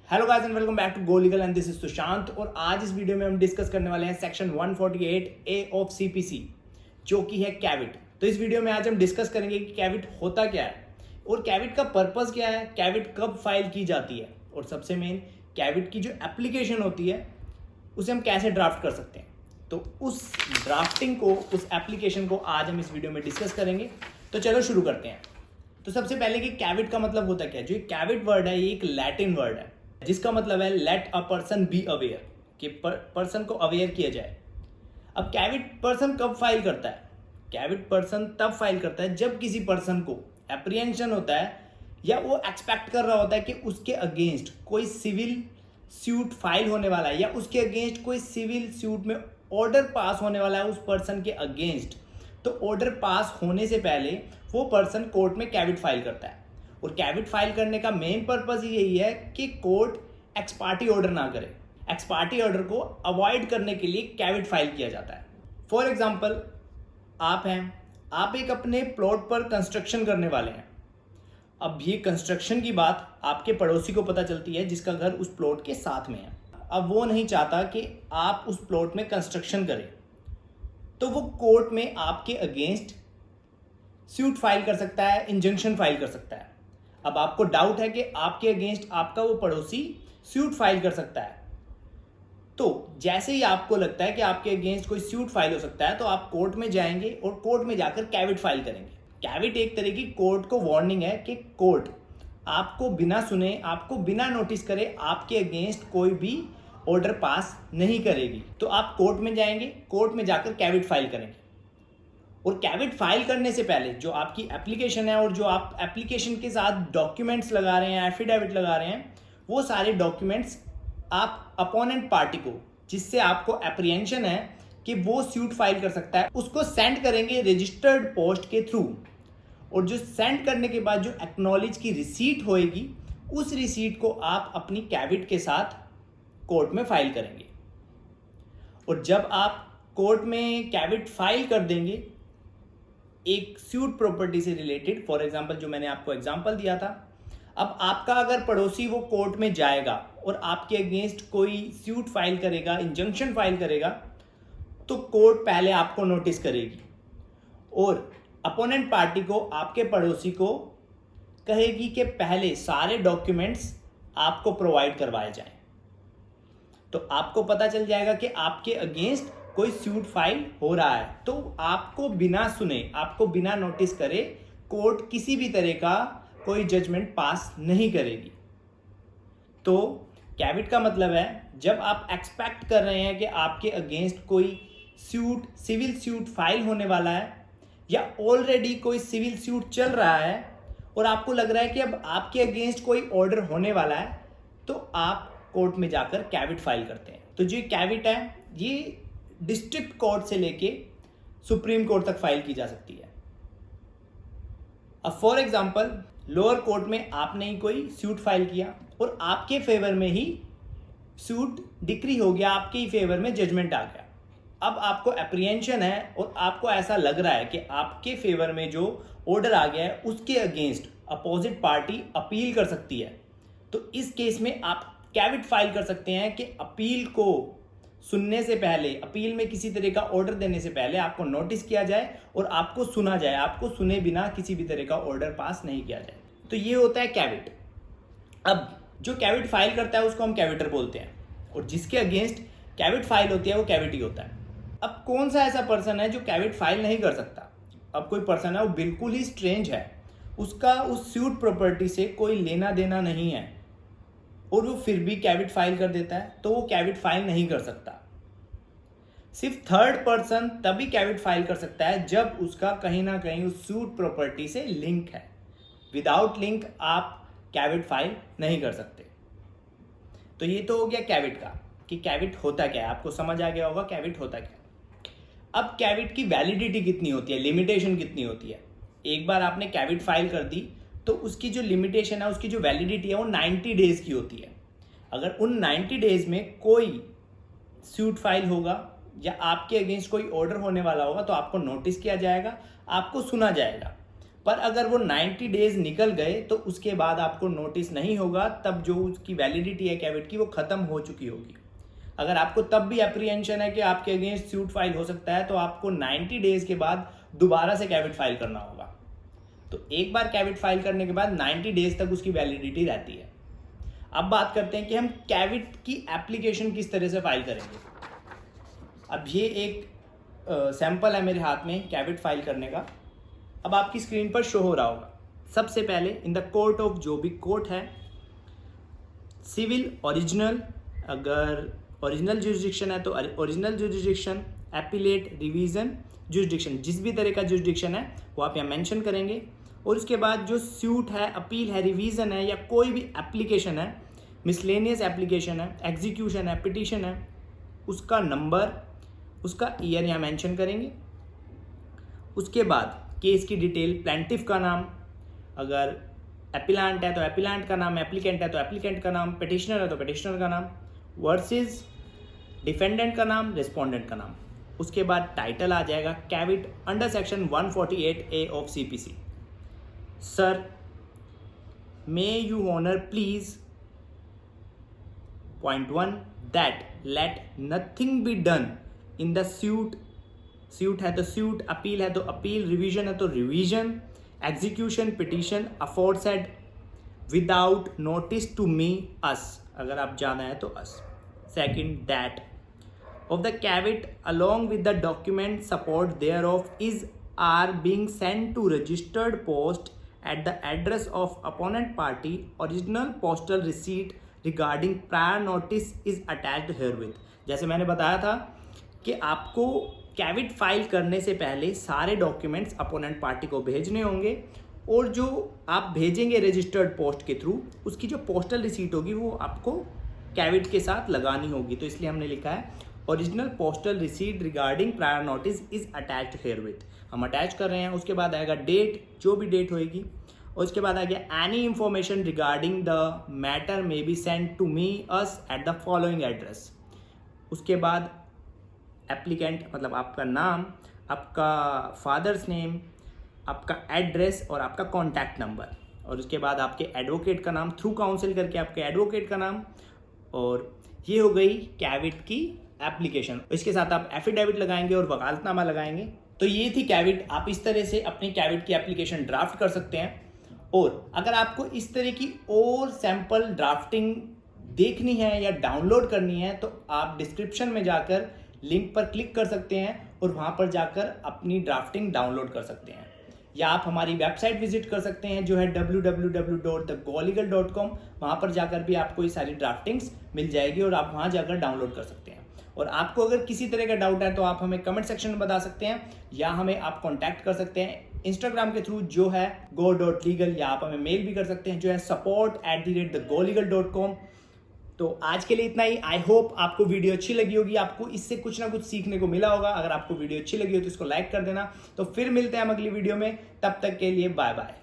Hello guys and welcome back to Go Legal and this is Sushant. और आज इस video में हम डिस्कस करने वाले हैं सेक्शन 148 ए ऑफ सीपीसी जो कि है कैविट। तो इस वीडियो में आज हम डिस्कस करेंगे कि कैविट होता क्या है और कैविट का पर्पस क्या है, कैविट कब फाइल की जाती है और सबसे मेन कैविट की जो एप्लीकेशन होती है उसे हम कैसे ड्राफ्ट कर सकते हैं। तो उस ड्राफ्टिंग को, उस एप्लीकेशन को आज हम इस वीडियो में डिस्कस करेंगे। तो चलो शुरू करते हैं। तो सबसे पहले कि कैविट का मतलब होता क्या है। जो कैविट वर्ड है ये एक लैटिन वर्ड है जिसका मतलब है let a person be aware, कि पर्सन को अवेयर किया जाए। अब कैविट पर्सन कब फाइल करता है? कैविट पर्सन तब फाइल करता है जब किसी पर्सन को एप्रीहेंशन होता है या वो एक्सपेक्ट कर रहा होता है कि उसके अगेंस्ट कोई सिविल सूट फाइल होने वाला है या उसके अगेंस्ट कोई सिविल सूट में ऑर्डर पास होने वाला है उस पर्सन के अगेंस्ट। तो ऑर्डर पास होने से पहले वो पर्सन कोर्ट में कैविट फाइल करता है। और कैविट फाइल करने का मेन पर्पस यही है कि कोर्ट एक्स पार्टी ऑर्डर ना करे। एक्स पार्टी ऑर्डर को अवॉइड करने के लिए कैविट फाइल किया जाता है। फॉर एग्जांपल, आप एक अपने प्लॉट पर कंस्ट्रक्शन करने वाले हैं। अब ये कंस्ट्रक्शन की बात आपके पड़ोसी को पता चलती है जिसका घर उस प्लॉट के साथ में है। अब वो नहीं चाहता कि आप उस प्लॉट में कंस्ट्रक्शन करें, तो वो कोर्ट में आपके अगेंस्ट सूट फाइल कर सकता है, इंजंक्शन फाइल कर सकता है। अब आपको डाउट है कि आपके अगेंस्ट आपका वो पड़ोसी सूट फाइल कर सकता है। तो जैसे ही आपको लगता है कि आपके अगेंस्ट कोई सूट फाइल हो सकता है तो आप कोर्ट में जाएंगे और कोर्ट में जाकर कैविट फाइल करेंगे। कैविट एक तरह की कोर्ट को वार्निंग है कि कोर्ट आपको बिना सुने, आपको बिना नोटिस करे आपके अगेंस्ट कोई भी ऑर्डर पास नहीं करेगी। तो आप कोर्ट में जाएंगे, कोर्ट में जाकर कैविट फाइल करेंगे। और कैविट फाइल करने से पहले जो आपकी एप्लीकेशन है और जो आप एप्लीकेशन के साथ डॉक्यूमेंट्स लगा रहे हैं, एफिडेविट लगा रहे हैं, वो सारे डॉक्यूमेंट्स आप अपोनेंट पार्टी को, जिससे आपको एप्रीहेंशन है कि वो सूट फाइल कर सकता है, उसको सेंड करेंगे रजिस्टर्ड पोस्ट के थ्रू। और जो सेंड करने के बाद जो एक्नॉलेज की रिसीट होएगी, उस रिसीट को आप अपनी कैविट के साथ कोर्ट में फाइल करेंगे। और जब आप कोर्ट में कैविट फाइल कर देंगे एक सूट प्रॉपर्टी से रिलेटेड, फॉर एग्जांपल जो मैंने आपको एग्जांपल दिया था, अब आपका अगर पड़ोसी वो कोर्ट में जाएगा और आपके अगेंस्ट कोई सूट फाइल करेगा, इंजंक्शन फाइल करेगा, तो कोर्ट पहले आपको नोटिस करेगी और अपोनेंट पार्टी को, आपके पड़ोसी को कहेगी कि पहले सारे डॉक्यूमेंट्स आपको प्रोवाइड करवाए जाएं। तो आपको पता चल जाएगा कि आपके अगेंस्ट कोई सूट फाइल हो रहा है। तो आपको बिना सुने, आपको बिना नोटिस करे कोर्ट किसी भी तरह का कोई जजमेंट पास नहीं करेगी। तो कैविट का मतलब है जब आप एक्सपेक्ट कर रहे हैं कि आपके अगेंस्ट कोई सूट, सिविल सूट फाइल होने वाला है या ऑलरेडी कोई सिविल सूट चल रहा है और आपको लग रहा है कि अब आपके अगेंस्ट कोई ऑर्डर होने वाला है, तो आप कोर्ट में जाकर कैविट फाइल करते हैं। तो जो कैविट है ये डिस्ट्रिक्ट कोर्ट से लेके सुप्रीम कोर्ट तक फाइल की जा सकती है। अब फॉर एग्जांपल, लोअर कोर्ट में आपने ही कोई सूट फाइल किया और आपके फेवर में ही सूट डिक्री हो गया, आपके ही फेवर में जजमेंट आ गया। अब आपको एप्रीहेंशन है और आपको ऐसा लग रहा है कि आपके फेवर में जो ऑर्डर आ गया है उसके अगेंस्ट अपोजिट पार्टी अपील कर सकती है। तो इस केस में आप कैविट फाइल कर सकते हैं कि अपील को सुनने से पहले, अपील में किसी तरह का ऑर्डर देने से पहले आपको नोटिस किया जाए और आपको सुना जाए, आपको सुने बिना किसी भी तरह का ऑर्डर पास नहीं किया जाए। तो ये होता है कैविट। अब जो कैविट फाइल करता है उसको हम कैविटर बोलते हैं और जिसके अगेंस्ट कैविट फाइल होती है वो कैविटी होता है। अब कौन सा ऐसा पर्सन है जो कैविट फाइल नहीं कर सकता? अब कोई पर्सन है वो बिल्कुल ही स्ट्रेंज है, उसका उस सूट प्रॉपर्टी से कोई लेना देना नहीं है और वो फिर भी कैविट फाइल कर देता है, तो वो कैविट फाइल नहीं कर सकता। सिर्फ थर्ड पर्सन तभी कैविट फाइल कर सकता है जब उसका कहीं ना कहीं उस सूट प्रॉपर्टी से लिंक है। विदाउट लिंक आप कैविट फाइल नहीं कर सकते। तो ये तो हो गया कैविट का कि कैविट होता क्या है, आपको समझ आ गया होगा कैविट होता क्या है। अब कैविट की वैलिडिटी कितनी होती है, लिमिटेशन कितनी होती है? एक बार आपने कैविट फाइल कर दी तो उसकी जो लिमिटेशन है, उसकी जो वैलिडिटी है वो 90 डेज की होती है। अगर उन 90 डेज में कोई सूट फाइल होगा या आपके अगेंस्ट कोई ऑर्डर होने वाला होगा तो आपको नोटिस किया जाएगा, आपको सुना जाएगा। पर अगर वो 90 डेज निकल गए तो उसके बाद आपको नोटिस नहीं होगा, तब जो उसकी वैलिडिटी है कैविट की वो खत्म हो चुकी होगी। अगर आपको तब भी अप्रीहेंशन है कि आपके अगेंस्ट सूट फाइल हो सकता है, तो आपको 90 डेज के बाद दोबारा से कैविट फाइल करना होगा। तो एक बार कैविट फाइल करने के बाद 90 डेज तक उसकी वैलिडिटी रहती है। अब बात करते हैं कि हम कैविट की एप्लीकेशन किस तरह से फाइल करेंगे। अब ये एक सैंपल है मेरे हाथ में कैविट फाइल करने का। अब आपकी स्क्रीन पर शो हो रहा होगा। सबसे पहले इन द कोर्ट ऑफ, जो भी कोर्ट है, सिविल ओरिजिनल, अगर ओरिजिनल जुरिस्डिक्शन है तो original jurisdiction, appellate, revision, jurisdiction, जिस भी तरह का जुरिस्डिक्शन है वो आप यहाँ मेंशन करेंगे। और उसके बाद जो सूट है, अपील है, रिवीजन है, या कोई भी एप्लीकेशन है, मिसलेनियस एप्लीकेशन है, एग्जीक्यूशन है, पिटीशन है, उसका नंबर, उसका ईयर यहाँ मेंशन करेंगे। उसके बाद केस की डिटेल, प्लेंटिफ का नाम, अगर एपिलांट है तो एपिलांट का नाम, एप्लीकेंट है तो एप्लीकेंट का नाम, पिटिशनर है तो पिटिशनर का नाम, वर्सेस डिफेंडेंट का नाम, रिस्पोंडेंट का नाम। उसके बाद टाइटल आ जाएगा caveat under section 148A of CPC। Sir, may you honour please point 1 that let nothing be done in the suit, suit है तो सूट, अपील है तो अपील, रिवीजन है तो revision, execution, petition, aforesaid without notice to me, us, अगर आप जाना है तो us. Second, that of the caveat along with the document support thereof is are being sent to registered post at the address of opponent party. Original postal receipt regarding prior notice is attached herewith। जैसे मैंने बताया था कि आपको cavity file करने से पहले सारे डॉक्यूमेंट्स अपोनेंट पार्टी को भेजने होंगे, और जो आप भेजेंगे रजिस्टर्ड पोस्ट के थ्रू, उसकी जो पोस्टल रिसीट होगी वो आपको कैविट के साथ लगानी होगी। तो इसलिए हमने लिखा है original postal receipt regarding prior notice is attached herewith, हम अटैच कर रहे हैं। उसके बाद आएगा डेट, जो भी डेट होएगी, और उसके बाद आ गया any information regarding the matter may be send to me us at the following address. उसके बाद एप्लीकेंट मतलब आपका नाम, आपका फादर्स नेम, आपका एड्रेस और आपका कॉन्टैक्ट नंबर, और उसके बाद आपके एडवोकेट का नाम, थ्रू काउंसिल करके आपके एडवोकेट का नाम। और ये हो गई कैविट की एप्लीकेशन। इसके साथ आप एफिडेविट लगाएंगे और वकालतनामा लगाएंगे। तो ये थी कैविट। आप इस तरह से अपनी कैविट की एप्लीकेशन ड्राफ्ट कर सकते हैं। और अगर आपको इस तरह की और सैंपल ड्राफ्टिंग देखनी है या डाउनलोड करनी है तो आप डिस्क्रिप्शन में जाकर लिंक पर क्लिक कर सकते हैं और वहाँ पर जाकर अपनी ड्राफ्टिंग डाउनलोड कर सकते हैं। या आप हमारी वेबसाइट विजिट कर सकते हैं जो है www.thegoligal.com। वहाँ पर जाकर भी आपको ये सारी ड्राफ्टिंग्स मिल जाएगी और आप वहाँ जाकर डाउनलोड कर सकते हैं। और आपको अगर किसी तरह का डाउट है तो आप हमें कमेंट सेक्शन में बता सकते हैं, या हमें आप कॉन्टैक्ट कर सकते हैं इंस्टाग्राम के थ्रू जो है go.legal, या आप हमें मेल भी कर सकते हैं जो है support@thegoligal.com। तो आज के लिए इतना ही। आई होप आपको वीडियो अच्छी लगी होगी, आपको इससे कुछ ना कुछ सीखने को मिला होगा। अगर आपको वीडियो अच्छी लगी हो तो इसको लाइक कर देना। तो फिर मिलते हैं हम अगली वीडियो में, तब तक के लिए बाय बाय।